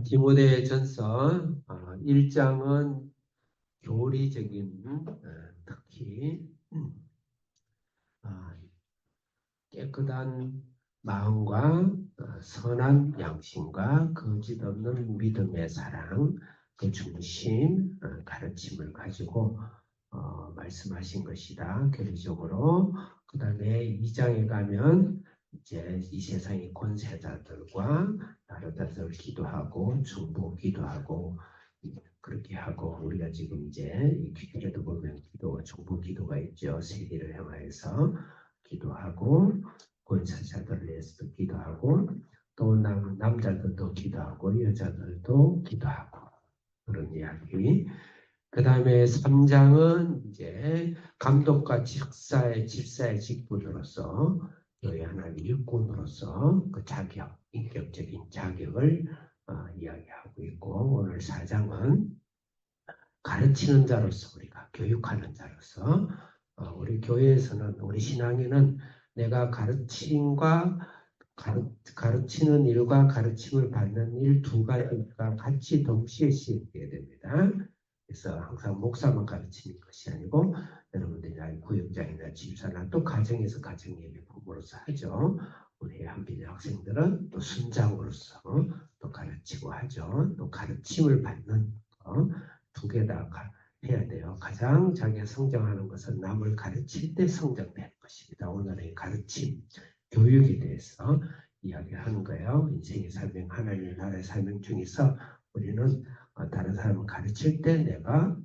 디모데전서 1장은 교리적인 특히 어, 깨끗한 마음과 선한 양심과 거짓 없는 믿음의 사랑, 그 중심 가르침을 가지고 말씀하신 것이다. 교리적으로. 그 다음에 2장에 가면 이제 이 세상의 권세자들과 나라자들 기도하고 중보 기도하고 그렇게 하고 우리가 지금 이제 이 기도에도 보면 기도, 중보 기도가 있죠. 세계를 향하여서 기도하고 권세자들을 위해서도 기도하고 또 남자들도 기도하고 여자들도 기도하고 그런 이야기. 그 다음에 3장은 이제 감독과 집사의 직분으로서 교회 하나님의 일꾼으로서 그 자격, 인격적인 자격을 이야기하고 있고 오늘 4장은 가르치는 자로서 우리가 교육하는 자로서 우리 교회에서는 우리 신앙에는 내가 가르치는 일과 가르침을 받는 일 두 가지가 같이 동시에 시행되어야 됩니다. 그래서 항상 목사만 가르치는 것이 아니고 여러분들이 구역장이나 집사나 또 가정에서 가정예배 부모로서 하죠. 우리 한빈의 학생들은 또 순장으로서 또 가르치고 하죠. 또 가르침을 받는 두 개 다 해야 돼요. 가장 자기가 성장하는 것은 남을 가르칠 때 성장되는 것입니다. 오늘의 가르침, 교육에 대해서 이야기하는 거예요. 인생의 설명, 하나님의 나라의 설명 중에서 우리는 다른 사람을 가르칠 때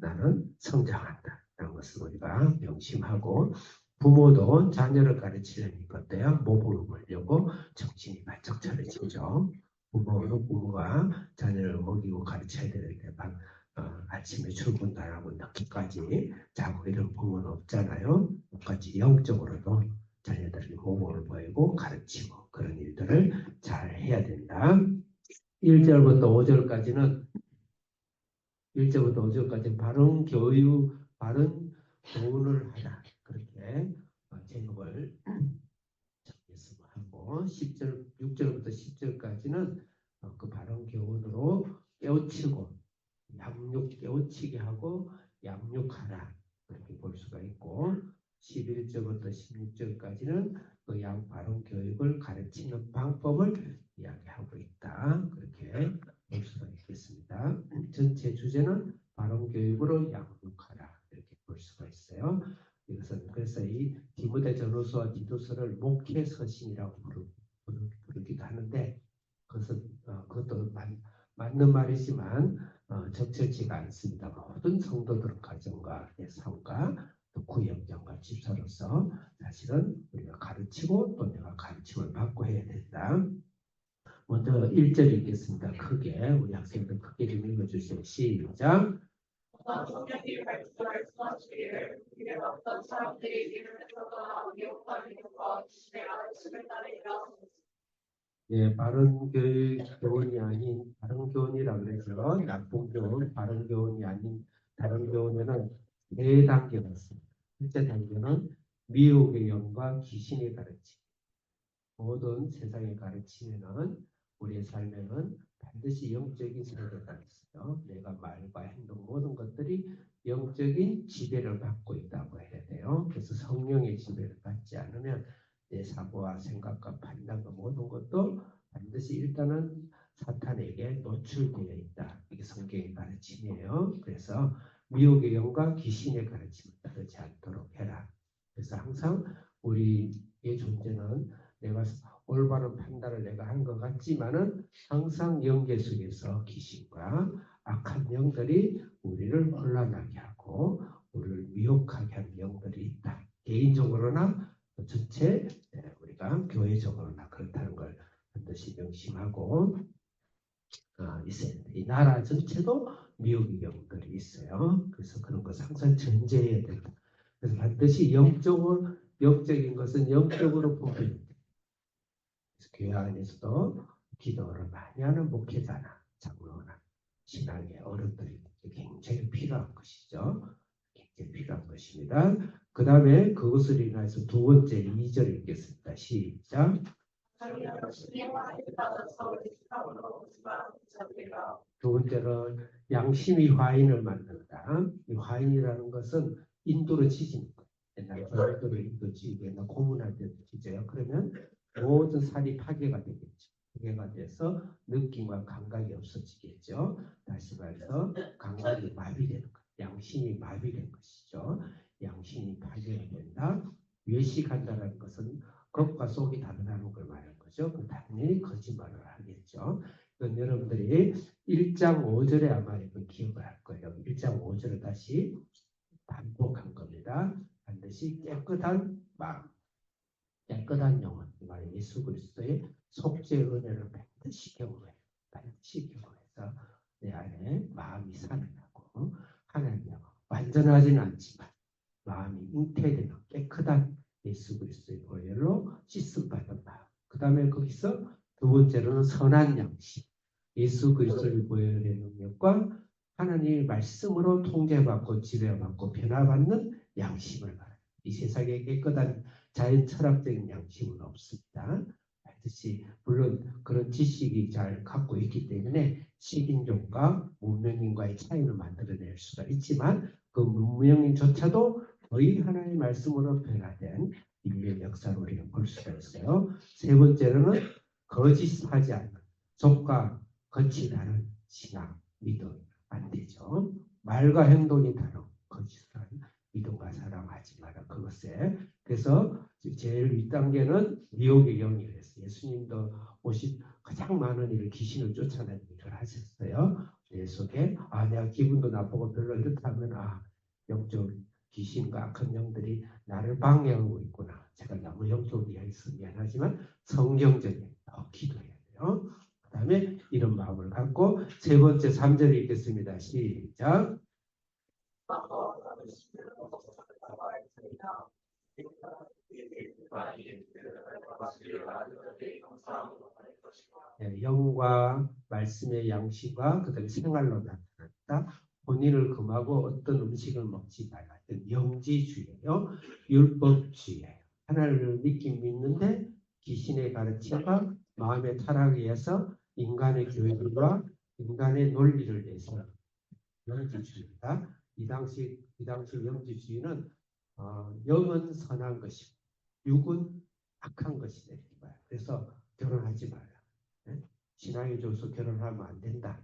나는 성장한다. 라는 것을 우리가 명심하고 부모도 자녀를 가르치려니 어때요? 모범을 보려고 정신이 바짝 차려지죠. 부모가 자녀를 먹이고 가르쳐야 되는데 아침에 출근도 안 하고 늦게까지 자고 이런 부모는 없잖아요. 똑같이 영적으로도 자녀들이 모범을 보이고 가르치고 그런 일들을 잘 해야 된다. 1절부터 5절까지는 바른 교육, 바른 교훈을 하라. 그렇게 제목을 정했으면 하고 6절부터 10절까지는 그 바른 교훈으로 깨우치고 깨우치게 하고 양육하라. 그렇게 볼 수가 있고 11절부터 16절까지는 그 바른 교육을 가르치는 방법을 이야기하고 있다. 그렇게 볼 수가 있겠습니다. 전체 주제는 바른 교육으로 양육하라. 이렇게 볼 수가 있어요. 이것은 그래서 이 디모데 전후서와 디도서를 목회 서신이라고 부르기도 하는데 그것도 맞는 말이지만 적절치가 않습니다. 모든 성도들 가정과 내 삶과 또 구역장과 집사로서 사실은 우리가 가르치고 또 내가 가르침을 받고 해야 된다. 먼저 1절 읽겠습니다. 크게 우리 학생들 크게 좀 읽어주세요. 시작. 예, 바른 교훈이 아닌 다른 교훈이라고 그래서 나쁜 교훈, 바른 교훈이 아닌 다른 교훈에는 네 단계가 있습니다. 첫째 단계는 미혹의 영과 귀신의 가르침. 모든 세상의 가르침에는 우리의 삶에는 반드시 영적인 세계가 있어요. 내가 말과 행동 모든 것들이 영적인 지배를 받고 있다고 해야 돼요. 그래서 성령의 지배를 받지 않으면 내 사고와 생각과 판단과 모든 것도 반드시 일단은 사탄에게 노출되어 있다. 이게 성경의 가르침이에요. 그래서 미혹의 영과 귀신의 가르침을 따르지 않도록 해라. 그래서 항상 우리의 존재는 내가 올바른 판단을 내가 한 것 같지만은 항상 영계 속에서 귀신과 악한 영들이 우리를 혼란하게 하고 우리를 미혹하게 하는 영들이 있다. 개인적으로나 전체 우리가 교회적으로나 그렇다는 걸 반드시 명심하고 있어야 됩니다. 이 나라 전체도 미혹의 영들이 있어요. 그래서 그런 것을 항상 전제해야 된다. 그래서 반드시 영적인 것은 영적으로 분별됩니다. 교회 안에서도 기도를 많이 하는 목회자나 장로나 신앙의 어른들이 굉장히 필요한 것이죠. 굉장히 필요한 것입니다. 그 다음에 그것을 인해서 두 번째 2절 읽겠습니다. 시작. 두 번째로 양심이 화인을 만든다. 이 화인이라는 것은 인도로 치시는 거예요. 옛날 고도로 인도 치고 옛날 고문할 때도 치죠. 그러면 모든 살이 파괴가 되겠죠. 파괴가 돼서 느낌과 감각이 없어지겠죠. 다시 말해서 감각이 마비되는 거예요. 양심이 마비된 것이죠. 양심이 파괴가 된다. 외식한다는 것은 겉과 속이 다르다는 걸 말하는 거죠. 당연히 거짓말을 하겠죠. 그건 여러분들이 1장 5절에 아마 기억을 할 거예요. 1장 5절을 다시 반복한 겁니다. 반드시 깨끗한 마음, 깨끗한 영혼, 예수 그리스도의 속죄의 은혜를 반드시 경험해요. 반드시 경험해서 내 안에 마음이 살아나고 하나님이요. 완전하지는 않지만 마음이 잉태되는 깨끗한 예수 그리스도의 보혈로 씻음받은 마음. 그 다음에 거기서 두 번째로는 선한 양심. 예수 그리스도의 보혈의 능력과 하나님의 말씀으로 통제받고 지배받고 변화받는 양심을 말해요. 이 세상에 깨끗한 자연 철학적인 양심은 없습니다. 반드시 물론 그런 지식이 잘 갖고 있기 때문에 식인종과 문명인과의 차이를 만들어낼 수가 있지만 그 문명인조차도 거의 하나님의 말씀으로 변화된 인류의 역사를 우리가 볼 수가 있어요. 세 번째로는 거짓하지 않는 속과 겉이 다른 신앙, 믿음 안 되죠. 말과 행동이 다른 거짓한 믿음과 사랑하지 마라. 그것에 그래서 제일 윗단계는 미혹의 영이에요. 예수님도 가장 많은 일을 귀신을 쫓아내는 일을 하셨어요. 내 속에 내가 기분도 나쁘고 별로 이렇다 하면 영적 귀신과 악한 영들이 나를 방해하고 있구나. 제가 너무 영적으로 이해해서 미안하지만 성경적인 기도해야 돼요. 그 다음에 이런 마음을 갖고 세 번째 3절을 읽겠습니다. 시작. 영과 말씀의 양식과 그다음에 생활로 나타났다. 본인을 금하고 어떤 음식을 먹지 말라. 영지주의예요. 율법주의예요. 하나님을 믿긴 믿는데 귀신의 가르침과 마음의 타락에 의해서 인간의 교육과 인간의 논리를 위해서 영지주의다. 이 당시 영지주의는 영은 선한 것이고 육은 악한 것이다. 이렇게 봐요. 그래서 결혼하지 말라. 신앙이 좋아서 결혼하면 안 된다.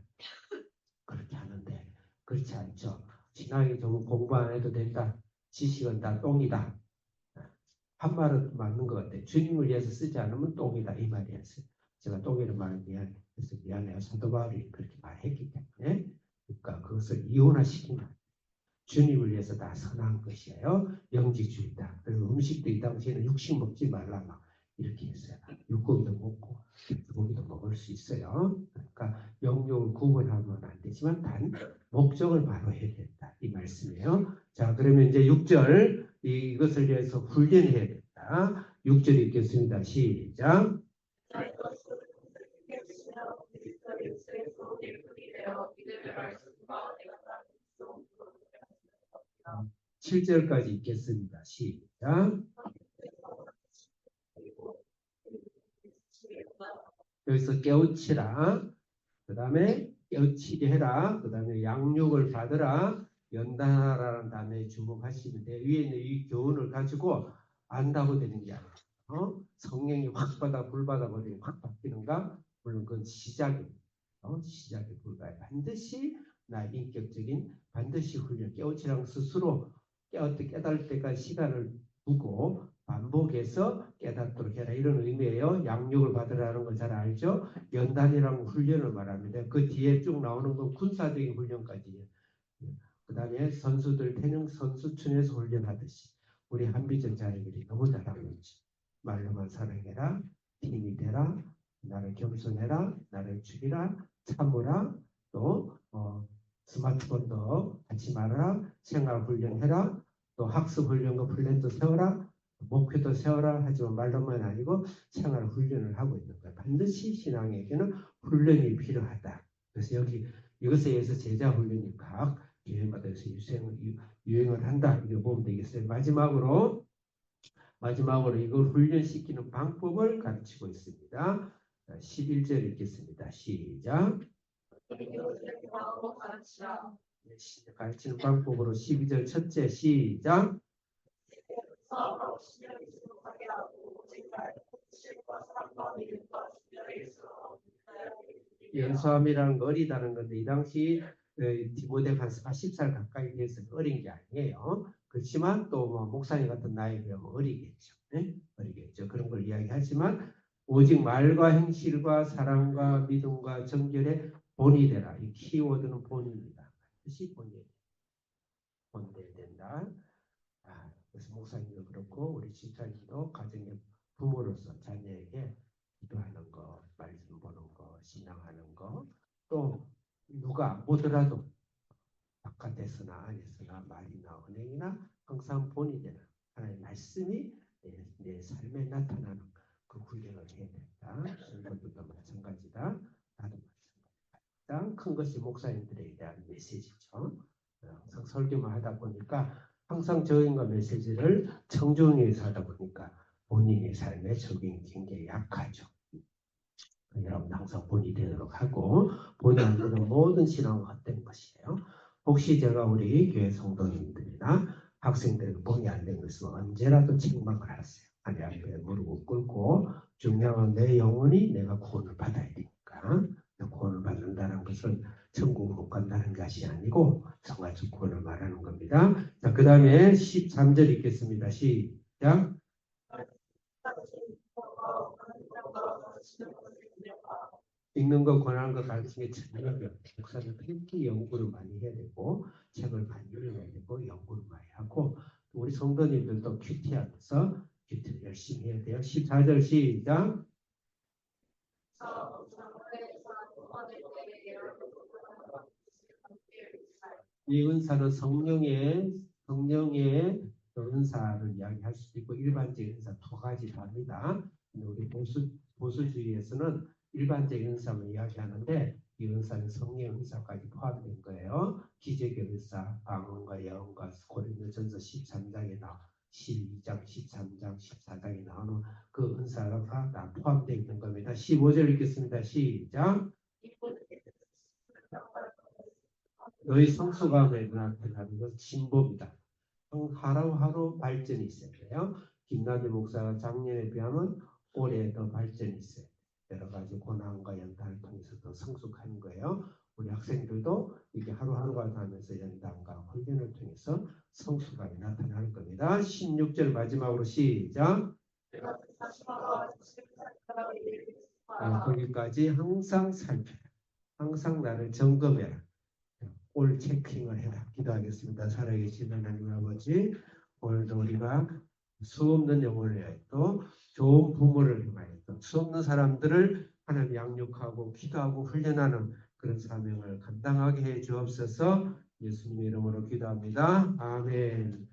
그렇게 하는데 그렇지 않죠. 신앙이 좋으면 공부 안 해도 된다. 지식은 다 똥이다. 한 말은 맞는 것 같아요. 주님을 위해서 쓰지 않으면 똥이다. 이 말이었어요. 제가 똥이라는 말을 미안해요. 사도 바울이 그렇게 말했기 때문에 그러니까 그것을 이혼화시킨다. 주님을 위해서 다 선한 것이에요. 영지주의다. 그래서 음식도 이 당시에는 육식 먹지 말라 막 이렇게 했어요. 육고기도 먹고 고기도 먹을 수 있어요. 그러니까 영육을 구분하면 안 되지만 단 목적을 바로 해야 된다. 이 말씀이에요. 자, 그러면 이제 6절 이것을 위해서 훈련해야 된다. 6절 읽겠습니다. 시작. 7절까지 읽겠습니다. 시작. 여기서 깨우치라. 그 다음에 깨우치게 해라. 그 다음에 양육을 받으라. 연단하라는 단어에 주목하시는데 위에 있는 이 교훈을 가지고 안다고 되는 게 아니에요. 성령이 확 받아 불받아 버리고 확 바뀌는가? 물론 그건 시작입니다. 시작에 불과해. 반드시 나 인격적인 반드시 훈련 깨우치랑 스스로 깨달을 때까지 시간을 두고 반복해서 깨닫도록 해라. 이런 의미예요. 양육을 받으라는 걸 잘 알죠? 연단이라는 훈련을 말합니다. 그 뒤에 쭉 나오는 건 군사적인 훈련까지예요. 그 다음에 선수들 태능 선수촌에서 훈련하듯이 우리 한비전 자녀들이 너무 잘하고 있지. 말로만 사랑해라. 힘이 되라. 나를 겸손해라. 나를 죽이라. 참으라. 또 스마트폰도 하지 말아라. 생활 훈련해라. 또 학습 훈련과 플랜도 세워라. 목표도 세워라. 하지만 말로만 아니고 생활 훈련을 하고 있는 거야. 반드시 신앙에게는 훈련이 필요하다. 그래서 여기 이것에 의해서 제자 훈련이 각 교회마다 유행을 한다. 이거 보면 되겠어요. 마지막으로 마지막으로 이걸 훈련시키는 방법을 가르치고 있습니다. 11절 읽겠습니다. 시작. 가르치는 방법으로 12절 첫째 시작. 연수함이라는 거 어리다는 건데 이 당시 디모데가 한 40살 가까이 돼서 어린 게 아니에요. 그렇지만 또 뭐 목사님 같은 나이에 비하면 어리겠죠. 네? 어리겠죠. 그런 걸 이야기하지만 오직 말과 행실과 사랑과 믿음과 정결에 본이 되라. 이 키워드는 본입니다. 뜻이 본이 본돼야 된다. 그래서 목사님도 그렇고 우리 집사님도 가정의 부모로서 자녀에게 기도하는 거, 말씀 보는 거, 신앙하는 거, 또 누가 보더라도 바깥에서나 안에서나 말이나 언행이나 항상 본이 되는 하나님의 말씀이 내 삶에 나타나는 그 훈련을 해야 된다. 이것도 마찬가지다. 나도 마찬가지다. 가장 큰 것이 목사님들에 대한 메시지죠. 항상 설교만 하다 보니까 항상 저인과 메시지를 청중에서 하다 보니까 본인의 삶에 적용이 굉장히 약하죠. 여러분 항상 본이 되도록 하고 본이 안 되는 모든 신앙은 헛된 것이에요. 혹시 제가 우리 교회 성도님들이나 학생들에게 본이 안 된 것은 언제라도 책망을 하세요. 하나님 앞에 무릎을 꿇고 중요한 건 내 영혼이 내가 구원을 받아야 되니까 구원을 받는다는 것은 천국을 못 간다는 것이 아니고 성화적 구원을 말하는 겁니다. 자, 그 다음에 13절 읽겠습니다. 시작. 읽는 거, 권하는 거, 가르치는 게 전혀 목사는 특히 연구를 많이 해야 되고 책을 많이 읽어야 되고 연구를 많이 하고 우리 성도님들도 큐티하면서 큐티를 열심히 해야 돼요. 14절 시작. 이 은사는 성령의 은사를 이야기할 수도 있고 일반적인 은사 두 가지 다릅니다. 우리 보수주의에서는 일반적인 은사만 이야기하는데 이 은사는 성령 은사까지 포함된 거예요. 기적의 은사, 방언과 예언과 고린도전서 13장에 12장, 13장, 14장에 나오는 그 은사가 다 포함되어 있는 겁니다. 15절 읽겠습니다. 시작. 너희 성숙함에 나타나는 건 진보입니다. 하루하루 발전이 있어야 돼요. 김나기 목사가 작년에 비하면 올해 더 발전이 있어요. 여러 가지 고난과 연단을 통해서 더 성숙하는 거예요. 우리 학생들도 이게 하루하루가 가면서 연단과 훈련을 통해서 성숙함이 나타나는 겁니다. 16절 마지막으로 시작. 거기까지 항상 살펴라. 항상 나를 점검해라. 올 체킹을 해라. 기도하겠습니다. 살아계신 하나님 아버지, 오늘도 우리가 수없는 영혼을 위하여 또 좋은 부모를 위하여 또 수없는 사람들을 하나님 양육하고 기도하고 훈련하는 그런 사명을 감당하게 해 주옵소서. 예수님의 이름으로 기도합니다. 아멘.